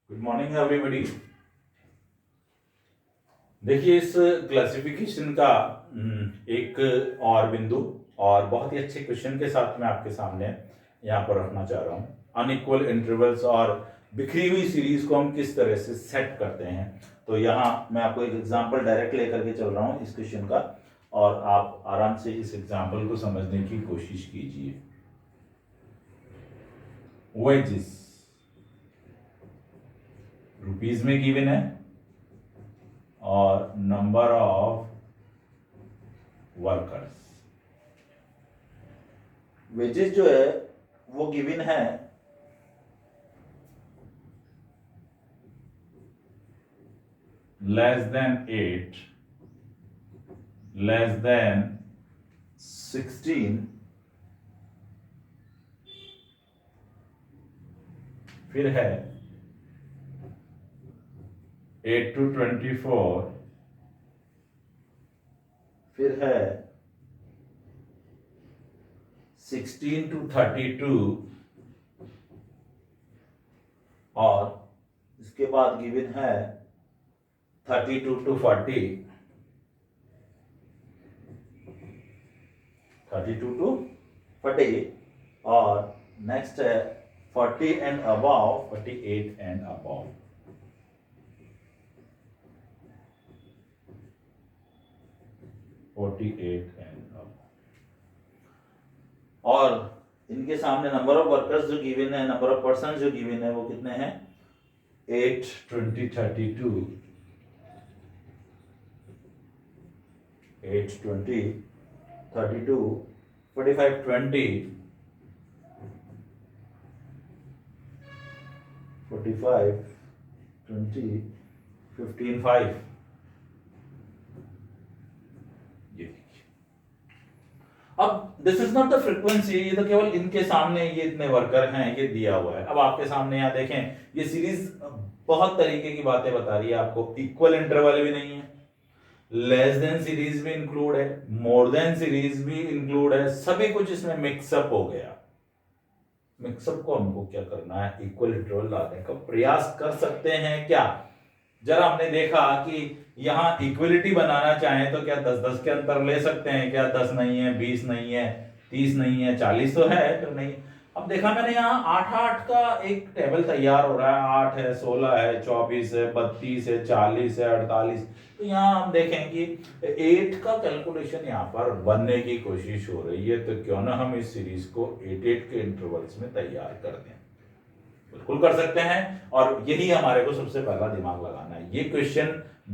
Good morning everybody. देखिए इस classification का एक और बिंदु और बहुत ही अच्छे क्वेश्चन के साथ मैं आपके सामने यहाँ पर रखना चाह रहा हूँ। अनइक्वल इंटरवल्स और बिखरी हुई सीरीज को हम किस तरह से सेट करते हैं। तो यहाँ मैं आपको एक एग्जांपल डायरेक्ट लेकर के चल रहा हूँ इस क्वेश्चन का, और आप आराम से इस एग्जांपल को समझने की कोशिश कीजिए। वेजेस रुपीज में गिवन है और नंबर ऑफ वर्कर्स, वेजेस जो है वो गिवन है लेस देन 8, लेस देन 16, फिर है 8 to 24, फिर है 16 to 32, और इसके बाद गिवन है 32 to 40, 32 to 40, और नेक्स्ट है 40 एंड अबव, 48 एंड अबव। और इनके सामने नंबर ऑफ वर्कर्स जो गिवन है, नंबर ऑफ पर्सन जो गिवन है वो कितने हैं? 8, 20, 32, 8, 20, 32, 45, 20, 45, 20, 15, 5। अब this is not the frequency, ये तो केवल इनके सामने ये इतने वर्कर हैं ये दिया हुआ है। अब आपके सामने यहाँ देखें, ये सीरीज बहुत तरीके की बातें बता रही है आपको। इक्वल इंटरवल भी नहीं है, लेस देन सीरीज भी इंक्लूड है, मोर देन सीरीज भी इंक्लूड है, सभी कुछ इसमें मिक्सअप हो गया। मिक्सअप को हमको क्या करना है? इक्वल इंटरवल लाने का प्रयास कर सकते हैं क्या? जरा हमने देखा कि यहाँ इक्वलिटी बनाना चाहें तो क्या 10-10 के अंतर ले सकते हैं क्या? 10 नहीं है, 20 नहीं है, 30 नहीं है, 40 तो है, तो नहीं। अब देखा मैंने यहाँ 8-8 का एक टेबल तैयार हो रहा है। 8 है, 16 है, 24 है, 32 है, 40 है, 48। तो यहाँ हम देखें कि 8 का कैलकुलेशन यहाँ पर बनने की कोशिश हो रही है, तो क्यों ना हम इस सीरीज को 8-8 के इंटरवल्स में तैयार कर दें। बिल्कुल कर सकते हैं, और यही हमारे को सबसे पहला दिमाग लगाना है। ये क्वेश्चन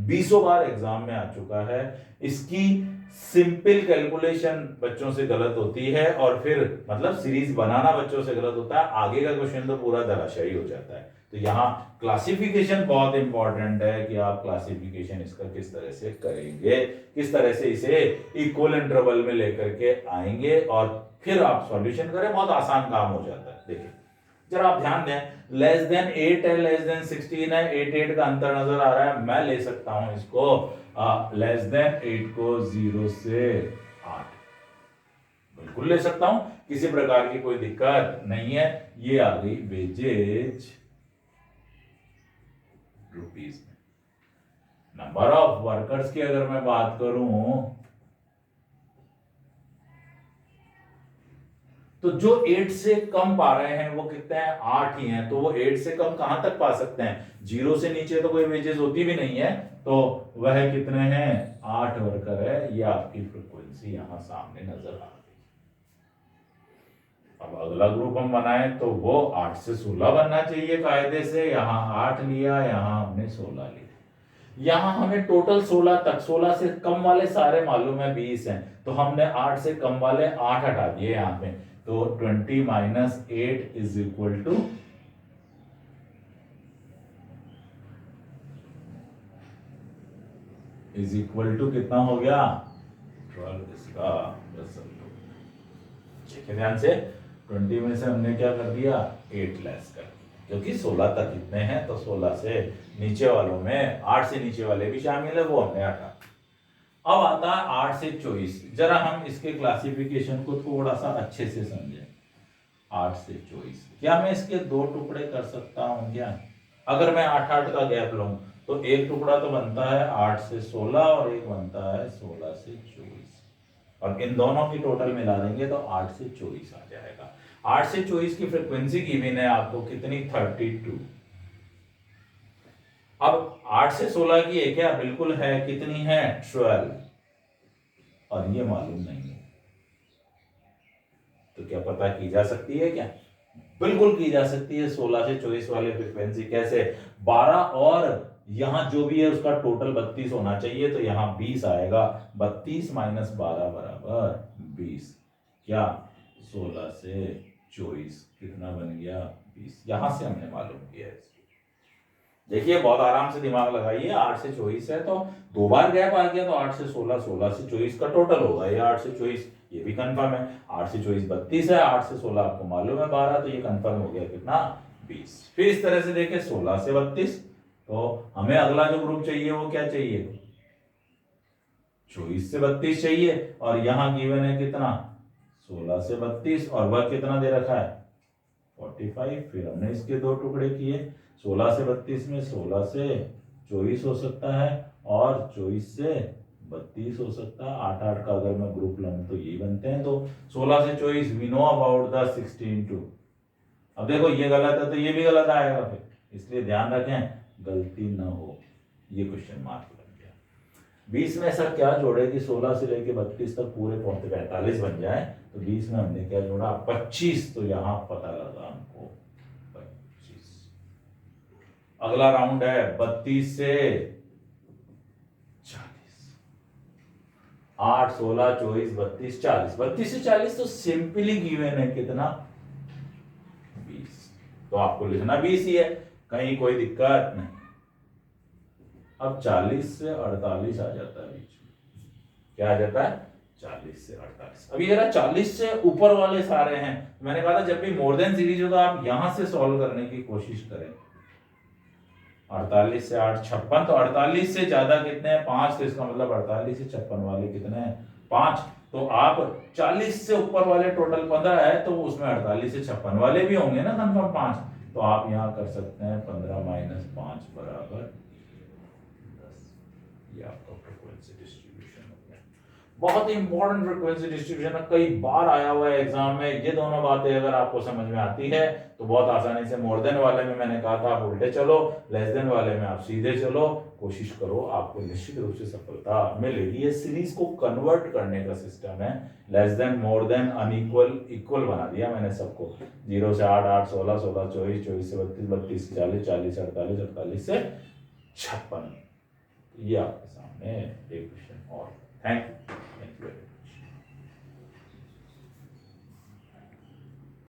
20 बार एग्जाम में आ चुका है। इसकी सिंपल कैलकुलेशन बच्चों से गलत होती है, और फिर मतलब सीरीज बनाना बच्चों से गलत होता है, आगे का क्वेश्चन तो पूरा धराशायी हो जाता है। तो यहाँ क्लासिफिकेशन बहुत इंपॉर्टेंट है कि आप क्लासिफिकेशन इसका किस तरह से करेंगे, किस तरह से इसे इक्वल इंटरवल में लेकर के आएंगे और फिर आप सॉल्यूशन करें। बहुत आसान काम हो जाता है। देखिए जरा आप ध्यान दें, लेस देन 8 है, लेस देन 16 है, 8-8 का अंतर नजर आ रहा है। मैं ले सकता हूं इसको लेस देन 8 को 0 से 8, बिल्कुल ले सकता हूं, किसी प्रकार की कोई दिक्कत नहीं है। ये आ गई वेजेज रुपीज में। नंबर ऑफ वर्कर्स की अगर मैं बात करूं तो जो 8 से कम पा रहे हैं वो कितने हैं? 8 ही हैं। तो वो 8 से कम कहां तक पा सकते हैं? 0 से नीचे तो कोई वेजेस होती भी नहीं है, तो वह कितने हैं? 8 वर्कर है। ये आपकी फ्रीक्वेंसी यहां सामने नजर आ गई। अब अगला ग्रुप हम बनाए तो वो 8 से 16 बनना चाहिए कायदे से। यहां 8 लिया, यहां हमने 16 लिया। यहां हमें टोटल 16 तक, 16 से कम वाले सारे मालूम है 20 हैं, तो हमने 8 से कम वाले 8 हटा दिए यहां पे। तो 20 माइनस 8 इज इक्वल टू कितना हो गया? 12। इसका देखिए ध्यान से, 20 में से हमने क्या कर दिया? 8 लेस कर दिया, क्योंकि 16 तक कितने हैं, तो 16 से नीचे वालों में 8 से नीचे वाले भी शामिल है, वो हमने हटा। अब आता है 8 से 24। जरा हम इसके क्लासिफिकेशन को थोड़ा सा अच्छे से समझें। 8 से 24, क्या मैं इसके दो टुकड़े कर सकता हूं क्या? अगर मैं 8-8 का गैप लूं तो एक टुकड़ा तो बनता है 8 से 16 और एक बनता है 16 से 24, और इन दोनों की टोटल मिला देंगे तो 8 से 24 आ जाएगा। 8 से 24 की फ्रीक्वेंसी गिवन है आपको कितनी, 32। अब 8 से 16 की है क्या, बिल्कुल है, कितनी है, 12, और ये मालूम नहीं है, तो क्या पता की जा सकती है क्या, बिल्कुल की जा सकती है। 16 से 24 वाली फ्रीक्वेंसी कैसे, 12 और यहां जो भी है उसका टोटल 32 होना चाहिए, तो यहां 20 आएगा, 32 माइनस 12 बराबर 20, क्या 16 से 24 कितना बन गया, 20। यहां से हमने मालूम किया है। देखिए बहुत आराम से दिमाग लगाइए, 8 से 24 है तो 2 बार गैप आ गया, तो 8 से 16, 16 से 24 का टोटल होगा ये 8 से 24, ये भी कंफर्म है। 8 से 24 32 है, 8 से 16 आपको मालूम है 12, तो ये कंफर्म हो गया कितना, 20। फिर इस तरह से देखें 16 से 32, तो हमें अगला जो ग्रुप चाहिए वो क्या चाहिए, 24 से 32 चाहिए, और यहां गिवन है कितना, 16 से 32, और वह कितना दे रखा है, 45। फिर हमने इसके दो टुकड़े किए, 16 से 32 में 16 से 24 हो सकता है, और 24 से 32 हो सकता है। 8-8 का अगर मैं ग्रुप लूं तो यही बनते हैं, तो 16 से 24 वी नो अबाउट द 16 2। अब देखो ये गलत है तो ये भी गलत आएगा फिर, इसलिए ध्यान रखें गलती ना हो, ये क्वेश्चन मार्क लग गया। 20 में ऐसा क्या जोड़े कि 16 से लेके 32 तक पूरे पहुंचे 45 बन जाए, तो 20 में हमने क्या जोड़ा, 25, तो यहां पता लगा हमको 25। अगला राउंड है 32 से 40, 8 16 24 32 40, 32 से 40 तो सिंपली गिवन है कितना, 20, तो आपको लिखना 20 ही है, कहीं कोई दिक्कत नहीं। अब 40 से 48 आ जाता है बीच में, क्या आ जाता है, 40 से 48। अभी जरा 40 से ऊपर वाले सारे हैं, मैंने कहा था जब भी मोर देन सीरीज होगा आप यहां से सॉल्व करने की कोशिश करें। 48 से 8 56, तो 48 से ज्यादा कितने हैं, 5, तो इसका मतलब 48 से 56 वाले कितने हैं, 5। तो आप 40 से ऊपर वाले टोटल 15 है, तो उसमें 48 से 56 वाले भी होंगे ना कंफर्म 5, तो आप यहां कर सकते हैं 15 माइनस 5 बराबर 10। ये आपका फ्रीक्वेंसी डिस्ट्रीब्यूशन हो गया। बहुत ही इंपॉर्टेंट फ्रीक्वेंसी डिस्ट्रीब्यूशन है, कई बार आया हुआ है एग्जाम में। ये दोनों बातें अगर आपको समझ में आती है तो बहुत आसानी से, मोर देन वाले में मैंने कहा था आप उल्टे चलो, लेस देन वाले में आप सीधे चलो, कोशिश करो, आपको निश्चित रूप से सफलता मिलेगी। ये सीरीज को कन्वर्ट करने का सिस्टम है, less than, more than, unequal, equal बना दिया मैंने सबको, 0 से 8 8 16 16 24 24 से 32 32 से 40 40 से 48 48 से 56। ये आपके सामने एक क्वेश्चन और। Thank you.